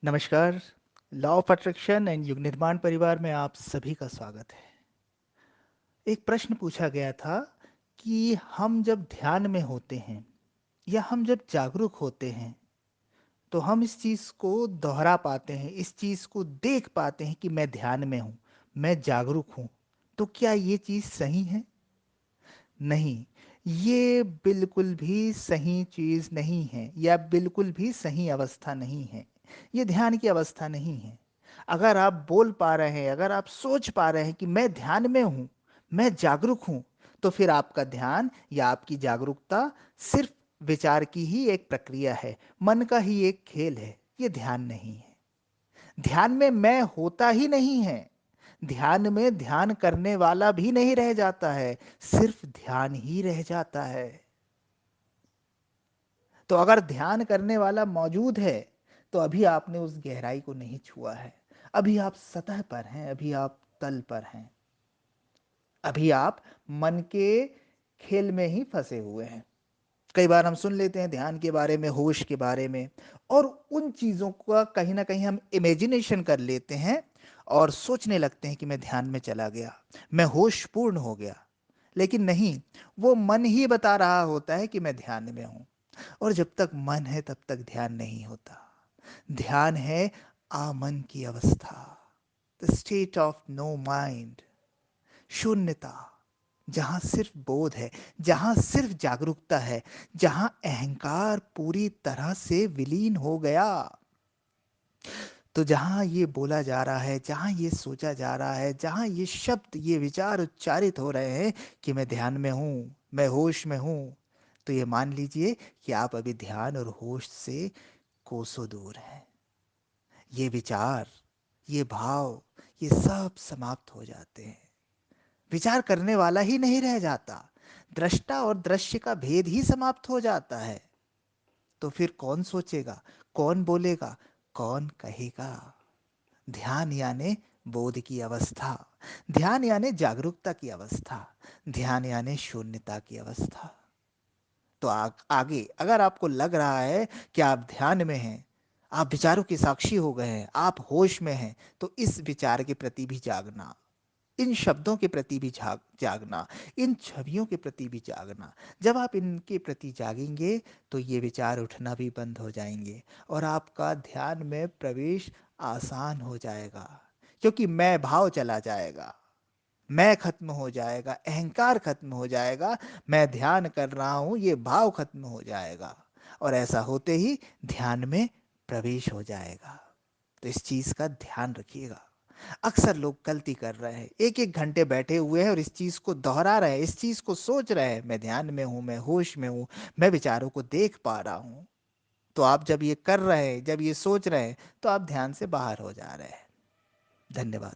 नमस्कार। Law of attraction and युग निर्माण परिवार में आप सभी का स्वागत है। एक प्रश्न पूछा गया था कि हम जब ध्यान में होते हैं या हम जब जागरूक होते हैं तो हम इस चीज को दोहरा पाते हैं, इस चीज को देख पाते हैं कि मैं ध्यान में हूं, मैं जागरूक हूं। तो क्या ये चीज सही है? नहीं, ये बिल्कुल भी सही चीज नहीं है या बिल्कुल भी सही अवस्था नहीं है। ये ध्यान की अवस्था नहीं है। अगर आप बोल पा रहे हैं, अगर आप सोच पा रहे हैं कि मैं ध्यान में हूं, मैं जागरूक हूं, तो फिर आपका ध्यान या आपकी जागरूकता सिर्फ विचार की ही एक प्रक्रिया है, मन का ही एक खेल है। ये ध्यान नहीं है। ध्यान में मैं होता ही नहीं है। ध्यान में ध्यान करने वाला भी नहीं रह जाता है, सिर्फ ध्यान ही रह जाता है। तो अगर ध्यान करने वाला मौजूद है तो अभी आपने उस गहराई को नहीं छुआ है। अभी आप सतह पर हैं, अभी आप तल पर हैं। अभी आप मन के खेल में ही फंसे हुए हैं। कई बार हम सुन लेते हैं ध्यान के बारे में, होश के बारे में, और उन चीज़ों का कहीं ना कहीं हम इमेजिनेशन कर लेते हैं और सोचने लगते हैं कि मैं ध्यान में चला गया, मैं होश पूर्ण हो गया। लेकिन नहीं, वो मन ही बता रहा होता है कि मैं ध्यान में हूं। और जब तक मन है तब तक ध्यान नहीं होता। ध्यान है आमन की अवस्था, the state of no mind, शून्यता, जहां सिर्फ बोध है, जहां सिर्फ जागरूकता है, जहां अहंकार पूरी तरह से विलीन हो गया। तो जहां ये बोला जा रहा है, जहां ये सोचा जा रहा है, जहां ये शब्द, ये विचार उच्चारित हो रहे हैं कि मैं ध्यान में हूं, मैं होश में हूं, तो ये मान लीजिए कि आप अभी ध्यान और होश से कोसों दूर हैं। ये विचार, ये भाव, ये सब समाप्त हो जाते हैं। विचार करने वाला ही नहीं रह जाता, दृष्टा और दृश्य का भेद ही समाप्त हो जाता है। तो फिर कौन सोचेगा, कौन बोलेगा, कौन कहेगा? ध्यान यानी बोध की अवस्था, ध्यान यानी जागरूकता की अवस्था, ध्यान यानी शून्यता की अवस्था। तो आगे अगर आपको लग रहा है कि आप ध्यान में हैं, आप विचारों के साक्षी हो गए हैं, आप होश में हैं, तो इस विचार के प्रति भी जागना, इन शब्दों के प्रति भी जागना, इन छवियों के प्रति भी जागना। जब आप इनके प्रति जागेंगे तो ये विचार उठना भी बंद हो जाएंगे और आपका ध्यान में प्रवेश आसान हो जाएगा, क्योंकि मैं भाव चला जाएगा, मैं खत्म हो जाएगा, अहंकार खत्म हो जाएगा। मैं ध्यान कर रहा हूं, ये भाव खत्म हो जाएगा, और ऐसा होते ही ध्यान में प्रवेश हो जाएगा। तो इस चीज का ध्यान रखिएगा। अक्सर लोग गलती कर रहे हैं, एक एक घंटे बैठे हुए हैं और इस चीज को दोहरा रहे हैं, इस चीज को सोच रहे हैं, मैं ध्यान में हूं, मैं होश में हूं, मैं विचारों को देख पा रहा हूं। तो आप जब ये कर रहे हैं, जब ये सोच रहे हैं, तो आप ध्यान से बाहर हो जा रहे हैं। धन्यवाद।